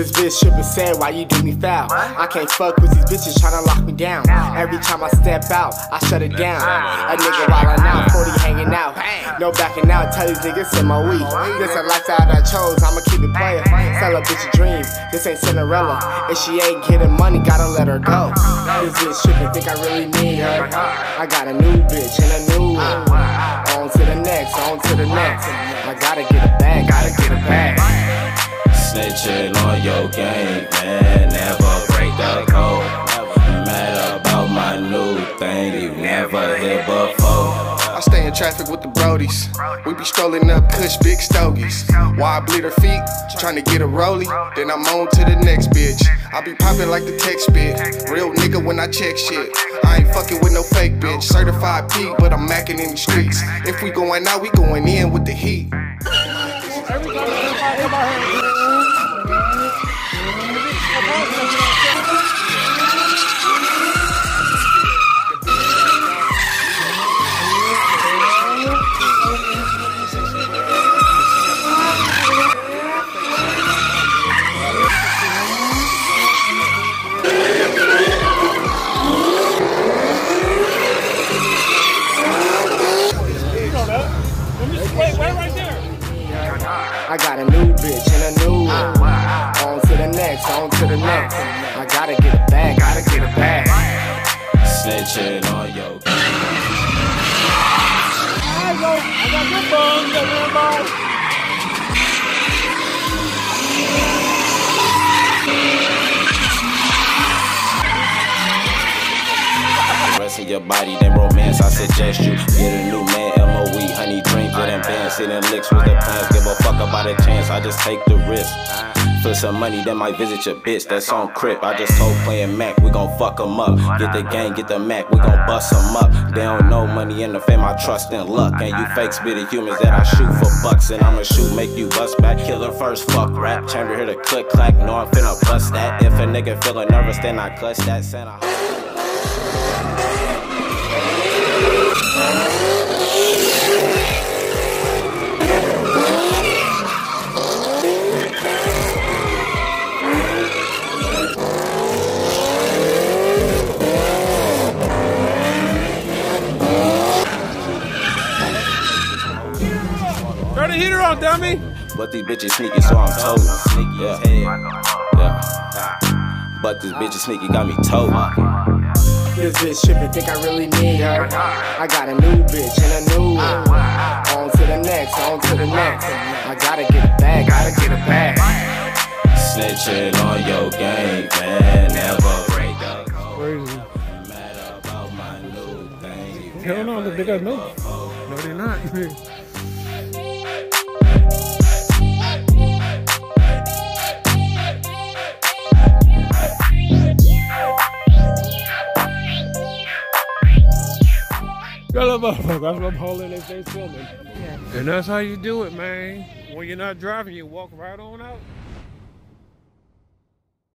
This bitch trippin' said, why you do me foul? I can't fuck with these bitches tryna lock me down. Every time I step out, I shut it down. A nigga wildin' out, 40 hanging out. No backing out, tell these niggas in my weed. This a lifestyle I chose, I'ma keep it playin'. Sell a bitch a dream, this ain't Cinderella. If she ain't getting money, gotta let her go. This bitch trippin', think I really need her. I got a new bitch and a new one. On to the next, on to the next. I gotta get it back, gotta get it back. Snitching on your game, man, never break the code. Mad about my new thing you never hit before. I stay in traffic with the brodies. We be strolling up Kush big stogies. While I bleed her feet, tryna get a rollie. Then I'm on to the next bitch. I be popping like the text bit. Real nigga when I check shit. I ain't fucking with no fake bitch. Certified P, but I'm macking in the streets. If we going out, we going in with the heat. I got a new bitch and a new one. On to the next, on to the next. I gotta get it back, gotta get it back. Snitching on your I got good bones, everybody. rest of your body, then romance, I suggest you get a new man, MOE, honey dreams of them bands, sitting licks with the plans, give a fuck about a chance, I just take the risk. For some money, then might visit your bitch, that's on Crip. I just told playing Mac, we gon' fuck them up. Get the gang, get the Mac, we gon' bust them up. They don't know money in the fame, I trust in luck. And you fakes be the humans that I shoot for bucks. And I'ma shoot, make you bust back. Killer first, fuck rap. Chamber here to click clack, know I'm finna bust that. If a nigga feeling nervous, then I clutch that. Santa. Turn the heater on, dummy! But these bitches sneaky, so I'm told. Yeah. But this bitch is sneaky, got me told. This bitch trippin', think I really need her. I got a new bitch and a new one. On to the next, on to the next. I gotta get it back, gotta get it back. Snitching on your game, man, never break the code. Crazy. Mad about my new thing. Hell no, they got no. No, they're not. That's what I'm holding if they filming. Yeah. And that's how you do it, man. When you're not driving, you walk right on out.